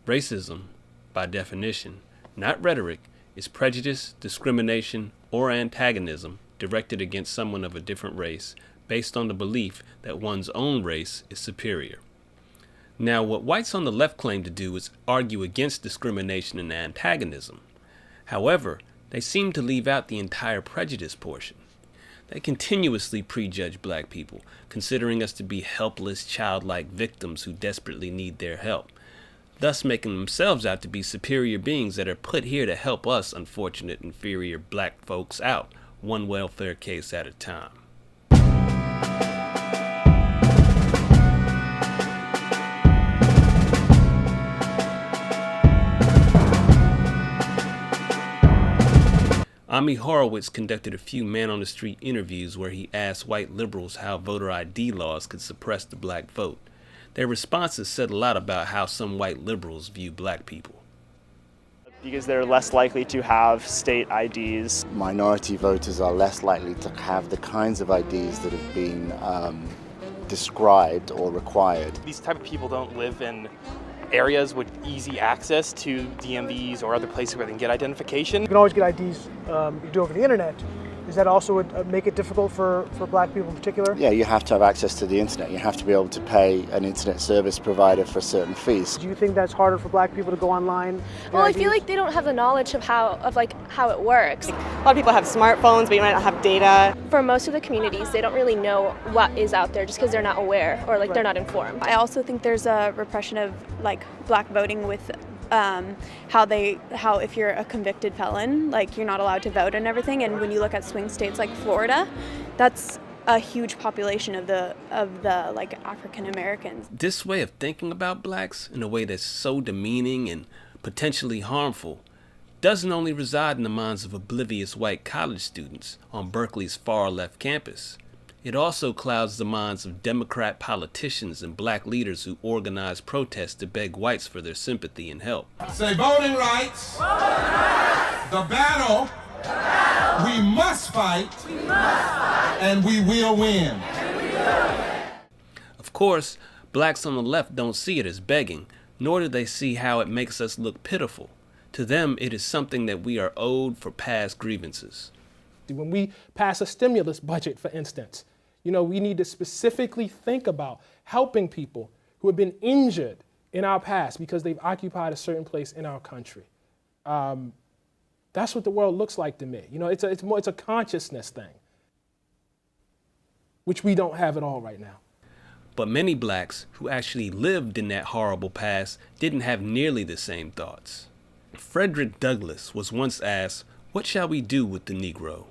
Racism, by definition, not rhetoric, is prejudice, discrimination, or antagonism directed against someone of a different race based on the belief that one's own race is superior. Now, what whites on the left claim to do is argue against discrimination and antagonism. However, they seem to leave out the entire prejudice portion. They continuously prejudge black people, considering us to be helpless, childlike victims who desperately need their help, thus making themselves out to be superior beings that are put here to help us unfortunate, inferior black folks out, one welfare case at a time. Ami Horowitz conducted a few man-on-the-street interviews where he asked white liberals how voter ID laws could suppress the black vote. Their responses said a lot about how some white liberals view black people. Because they're less likely to have state IDs. Minority voters are less likely to have the kinds of IDs that have been described or required. These type of people don't live in areas with easy access to DMVs or other places where they can get identification. You can always get IDs you do over the internet. Does that also make it difficult for black people in particular? Yeah, you have to have access to the internet. You have to be able to pay an internet service provider for certain fees. Do you think that's harder for black people to go online? Well, I feel like they don't have the knowledge of how it works. A lot of people have smartphones, but you might not have data. For most of the communities, they don't really know what is out there just because they're not aware or they're not informed. I also think there's a repression of black voting with how if you're a convicted felon, you're not allowed to vote and everything. And when you look at swing states like Florida, that's a huge population of the African Americans. This way of thinking about blacks in a way that's so demeaning and potentially harmful doesn't only reside in the minds of oblivious white college students on Berkeley's far left campus. It also clouds the minds of Democrat politicians and black leaders who organize protests to beg whites for their sympathy and help. Say voting rights. The battle. We must fight. And we will win. Of course, blacks on the left don't see it as begging, nor do they see how it makes us look pitiful. To them, it is something that we are owed for past grievances. When we pass a stimulus budget, for instance, we need to specifically think about helping people who have been injured in our past because they've occupied a certain place in our country. That's what the world looks like to me. It's a consciousness thing, which we don't have at all right now. But many blacks who actually lived in that horrible past didn't have nearly the same thoughts. Frederick Douglass was once asked, "What shall we do with the Negro?"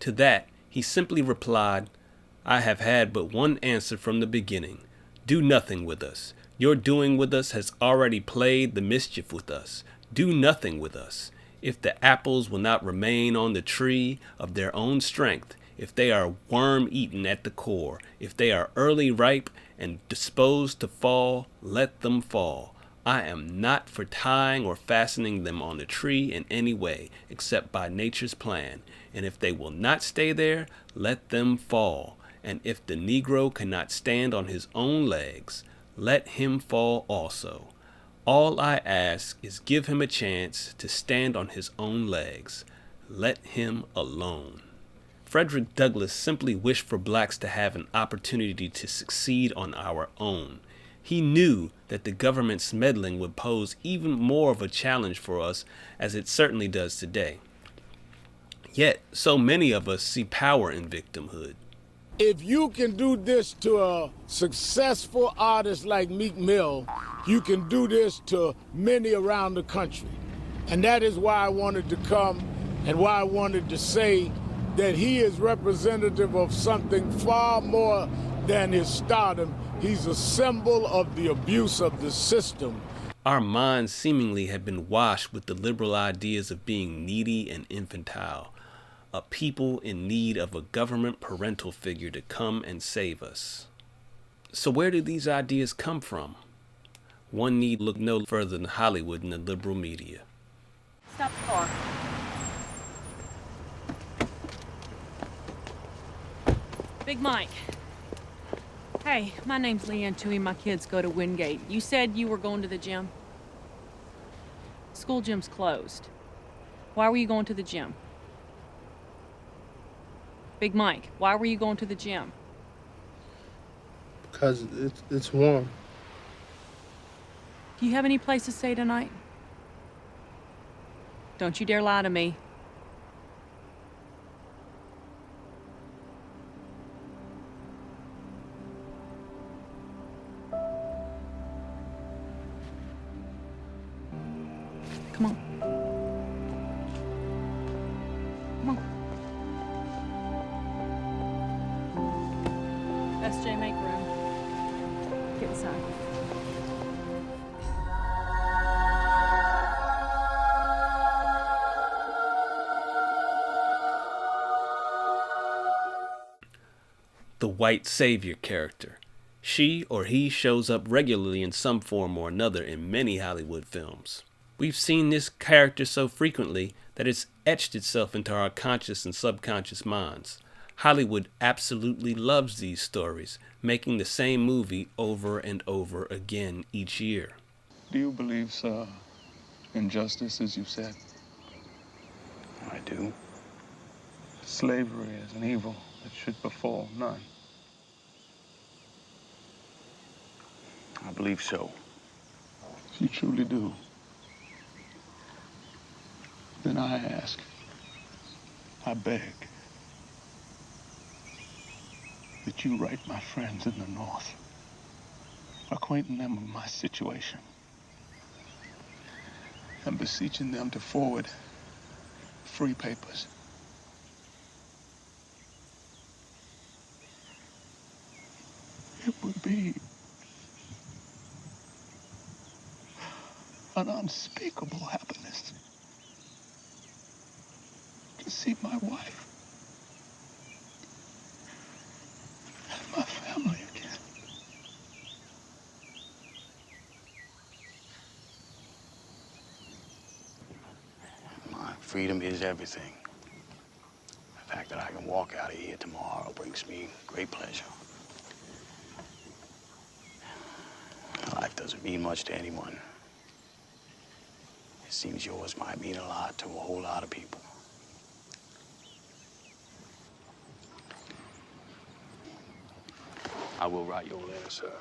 To that, he simply replied, "I have had but one answer from the beginning. Do nothing with us. Your doing with us has already played the mischief with us. Do nothing with us. If the apples will not remain on the tree of their own strength, if they are worm-eaten at the core, if they are early ripe and disposed to fall, let them fall. I am not for tying or fastening them on the tree in any way, except by nature's plan. And if they will not stay there, let them fall. And if the Negro cannot stand on his own legs, let him fall also. All I ask is give him a chance to stand on his own legs. Let him alone." Frederick Douglass simply wished for blacks to have an opportunity to succeed on our own. He knew that the government's meddling would pose even more of a challenge for us, as it certainly does today. Yet, so many of us see power in victimhood. If you can do this to a successful artist like Meek Mill, you can do this to many around the country. And that is why I wanted to come and why I wanted to say that he is representative of something far more than his stardom. He's a symbol of the abuse of the system. Our minds seemingly have been washed with the liberal ideas of being needy and infantile, a people in need of a government parental figure to come and save us. So where do these ideas come from? One need look no further than Hollywood and the liberal media. Stop the car. Big Mike. Hey, my name's Leanne Toohey. My kids go to Wingate. You said you were going to the gym? School gym's closed. Why were you going to the gym? Big Mike, why were you going to the gym? Because it's warm. Do you have any place to stay tonight? Don't you dare lie to me. Come on. Come on. SJ, make room. Get inside. The white savior character. She or he shows up regularly in some form or another in many Hollywood films. We've seen this character so frequently that it's etched itself into our conscious and subconscious minds. Hollywood absolutely loves these stories, making the same movie over and over again each year. Do you believe, sir, in justice, as you said? I do. Slavery is an evil that should befall none. I believe so. If you truly do, then I ask, I beg, that you write my friends in the North, acquainting them with my situation, and beseeching them to forward free papers. It would be an unspeakable happiness to see my wife and my family again. My freedom is everything. The fact that I can walk out of here tomorrow brings me great pleasure. Life doesn't mean much to anyone. It seems yours might mean a lot to a whole lot of people. I will write your letter, sir.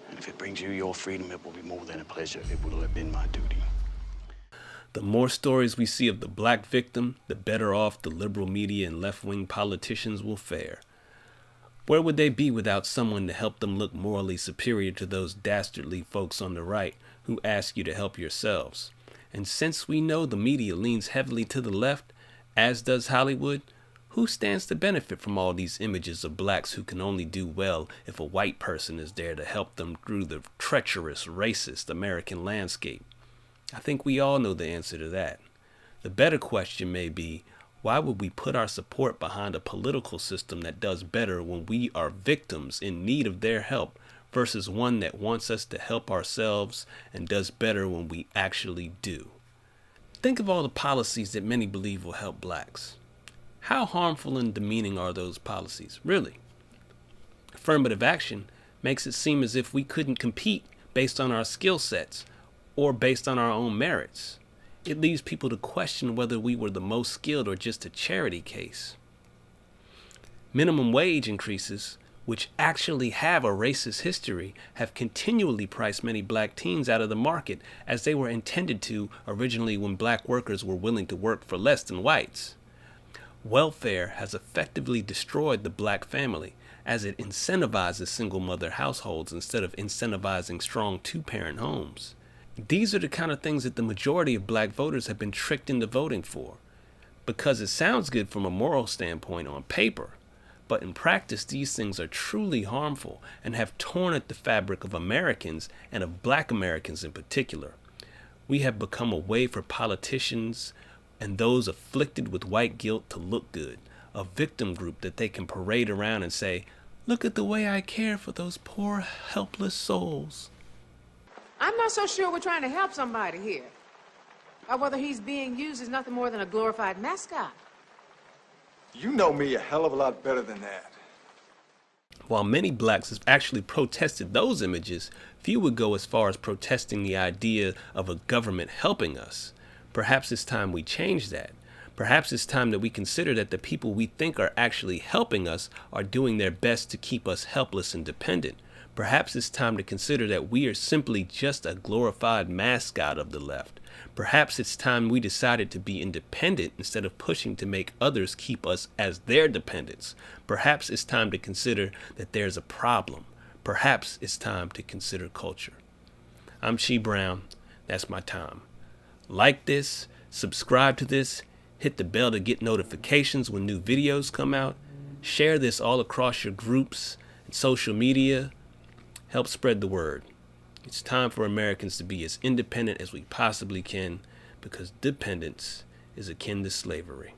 And if it brings you your freedom, it will be more than a pleasure. It will have been my duty. The more stories we see of the black victim, the better off the liberal media and left-wing politicians will fare. Where would they be without someone to help them look morally superior to those dastardly folks on the right who ask you to help yourselves? And since we know the media leans heavily to the left, as does Hollywood, who stands to benefit from all these images of blacks who can only do well if a white person is there to help them through the treacherous, racist American landscape? I think we all know the answer to that. The better question may be, why would we put our support behind a political system that does better when we are victims in need of their help versus one that wants us to help ourselves and does better when we actually do? Think of all the policies that many believe will help blacks. How harmful and demeaning are those policies, really? Affirmative action makes it seem as if we couldn't compete based on our skill sets or based on our own merits. It leaves people to question whether we were the most skilled or just a charity case. Minimum wage increases, which actually have a racist history, have continually priced many black teens out of the market as they were intended to originally when black workers were willing to work for less than whites. Welfare has effectively destroyed the black family as it incentivizes single mother households instead of incentivizing strong two-parent homes. These are the kind of things that the majority of black voters have been tricked into voting for, because it sounds good from a moral standpoint on paper, but in practice these things are truly harmful and have torn at the fabric of Americans and of black Americans in particular. We have become a way for politicians and those afflicted with white guilt to look good, a victim group that they can parade around and say, "Look at the way I care for those poor helpless souls." I'm not so sure we're trying to help somebody here. Or whether he's being used as nothing more than a glorified mascot. You know me a hell of a lot better than that. While many blacks have actually protested those images, Few would go as far as protesting the idea of a government helping us. Perhaps it's time we change that. Perhaps it's time that we consider that the people we think are actually helping us are doing their best to keep us helpless and dependent. Perhaps it's time to consider that we are simply just a glorified mascot of the left. Perhaps it's time we decided to be independent instead of pushing to make others keep us as their dependents. Perhaps it's time to consider that there's a problem. Perhaps it's time to consider culture. I'm Chi Brown. That's my time. Like this, subscribe to this, hit the bell to get notifications when new videos come out. Share this all across your groups and social media. Help spread the word. It's time for Americans to be as independent as we possibly can, because dependence is akin to slavery.